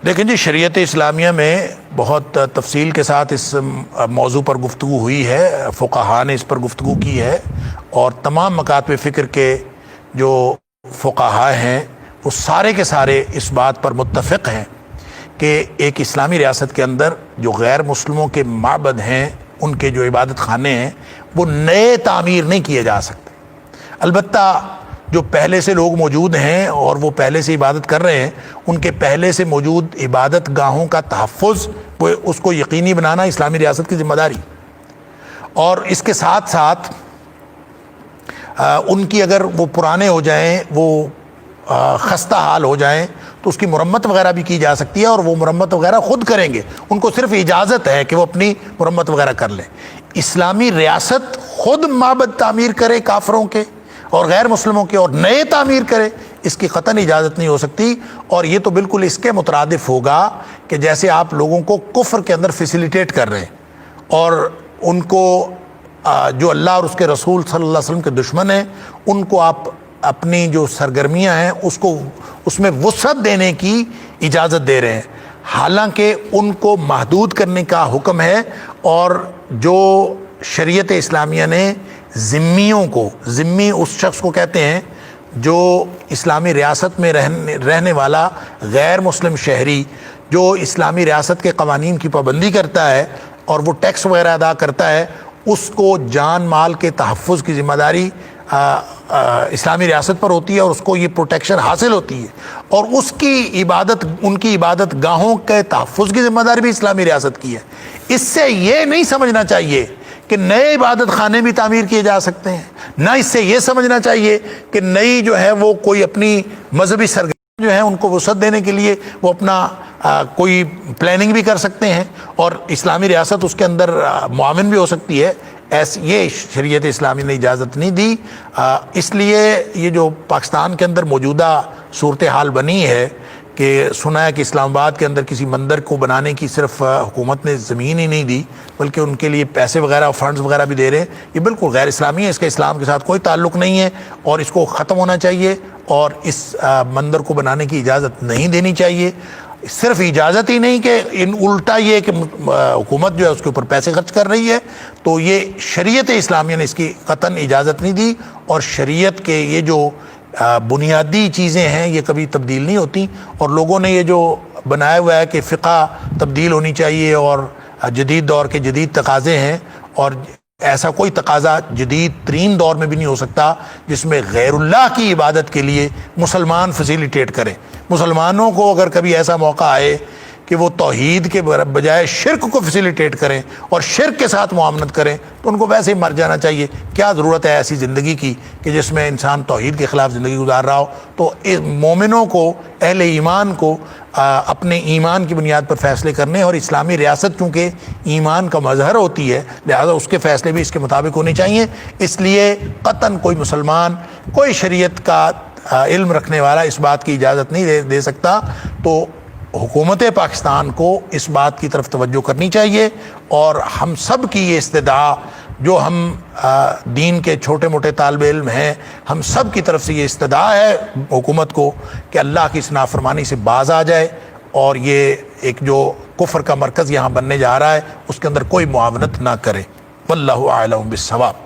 لیکن جی شریعت اسلامیہ میں بہت تفصیل کے ساتھ اس موضوع پر گفتگو ہوئی ہے، فقہاء نے اس پر گفتگو کی ہے، اور تمام مکاتب فکر کے جو فقہاء ہیں وہ سارے کے سارے اس بات پر متفق ہیں کہ ایک اسلامی ریاست کے اندر جو غیر مسلموں کے معبد ہیں، ان کے جو عبادت خانے ہیں، وہ نئے تعمیر نہیں کیے جا سکتے۔ البتہ جو پہلے سے لوگ موجود ہیں اور وہ پہلے سے عبادت کر رہے ہیں، ان کے پہلے سے موجود عبادت گاہوں کا تحفظ، وہ اس کو یقینی بنانا اسلامی ریاست کی ذمہ داری، اور اس کے ساتھ ساتھ ان کی اگر وہ پرانے ہو جائیں، وہ خستہ حال ہو جائیں، تو اس کی مرمت وغیرہ بھی کی جا سکتی ہے، اور وہ مرمت وغیرہ خود کریں گے، ان کو صرف اجازت ہے کہ وہ اپنی مرمت وغیرہ کر لیں۔ اسلامی ریاست خود معبد تعمیر کرے کافروں کے اور غیر مسلموں کے، اور نئے تعمیر کرے، اس کی قطعاً اجازت نہیں ہو سکتی، اور یہ تو بالکل اس کے مترادف ہوگا کہ جیسے آپ لوگوں کو کفر کے اندر فیسیلیٹیٹ کر رہے ہیں، اور ان کو جو اللہ اور اس کے رسول صلی اللہ علیہ وسلم کے دشمن ہیں، ان کو آپ اپنی جو سرگرمیاں ہیں اس میں وسعت دینے کی اجازت دے رہے ہیں، حالانکہ ان کو محدود کرنے کا حکم ہے۔ اور جو شریعت اسلامیہ نے ذمیوں کو، ذمی اس شخص کو کہتے ہیں جو اسلامی ریاست میں رہنے والا غیر مسلم شہری، جو اسلامی ریاست کے قوانین کی پابندی کرتا ہے اور وہ ٹیکس وغیرہ ادا کرتا ہے، اس کو جان مال کے تحفظ کی ذمہ داری اسلامی ریاست پر ہوتی ہے، اور اس کو یہ پروٹیکشن حاصل ہوتی ہے، اور اس کی عبادت، ان کی عبادت گاہوں کے تحفظ کی ذمہ داری بھی اسلامی ریاست کی ہے۔ اس سے یہ نہیں سمجھنا چاہیے کہ نئے عبادت خانے بھی تعمیر کیے جا سکتے ہیں، نہ اس سے یہ سمجھنا چاہیے کہ نئی جو ہے وہ کوئی اپنی مذہبی سرگرمی جو ہے ان کو وسعت دینے کے لیے وہ اپنا کوئی پلاننگ بھی کر سکتے ہیں، اور اسلامی ریاست اس کے اندر معاون بھی ہو سکتی ہے۔ یہ شریعت اسلامی نے اجازت نہیں دی۔ اس لیے یہ جو پاکستان کے اندر موجودہ صورتحال بنی ہے کہ سنا ہے کہ اسلام آباد کے اندر کسی مندر کو بنانے کی صرف حکومت نے زمین ہی نہیں دی، بلکہ ان کے لیے پیسے وغیرہ، فنڈز وغیرہ بھی دے رہے ہیں، یہ بالکل غیر اسلامی ہے، اس کا اسلام کے ساتھ کوئی تعلق نہیں ہے، اور اس کو ختم ہونا چاہیے، اور اس مندر کو بنانے کی اجازت نہیں دینی چاہیے۔ صرف اجازت ہی نہیں کہ الٹا یہ کہ حکومت جو ہے اس کے اوپر پیسے خرچ کر رہی ہے، تو یہ شریعت اسلامیہ نے اس کی قطعاً اجازت نہیں دی، اور شریعت کے یہ جو بنیادی چیزیں ہیں یہ کبھی تبدیل نہیں ہوتی، اور لوگوں نے یہ جو بنایا ہوا ہے کہ فقہ تبدیل ہونی چاہیے اور جدید دور کے جدید تقاضے ہیں، اور ایسا کوئی تقاضا جدید ترین دور میں بھی نہیں ہو سکتا جس میں غیر اللہ کی عبادت کے لیے مسلمان فیسیلیٹیٹ کریں۔ مسلمانوں کو اگر کبھی ایسا موقع آئے کہ وہ توحید کے بجائے شرک کو فیسیلیٹیٹ کریں اور شرک کے ساتھ معاملت کریں، تو ان کو ویسے ہی مر جانا چاہیے۔ کیا ضرورت ہے ایسی زندگی کی کہ جس میں انسان توحید کے خلاف زندگی گزار رہا ہو؟ تو مومنوں کو، اہل ایمان کو اپنے ایمان کی بنیاد پر فیصلے کرنے، اور اسلامی ریاست چونکہ ایمان کا مظہر ہوتی ہے، لہذا اس کے فیصلے بھی اس کے مطابق ہونے چاہیے۔ اس لیے قطعاً کوئی مسلمان، کوئی شریعت کا علم رکھنے والا اس بات کی اجازت نہیں دے سکتا۔ تو حکومت پاکستان کو اس بات کی طرف توجہ کرنی چاہیے، اور ہم سب کی یہ استدعا، جو ہم دین کے چھوٹے موٹے طالب علم ہیں، ہم سب کی طرف سے یہ استدعا ہے حکومت کو کہ اللہ کی اس نافرمانی سے باز آ جائے، اور یہ ایک جو کفر کا مرکز یہاں بننے جا رہا ہے اس کے اندر کوئی معاونت نہ کرے۔ واللہ اعلم بالصواب۔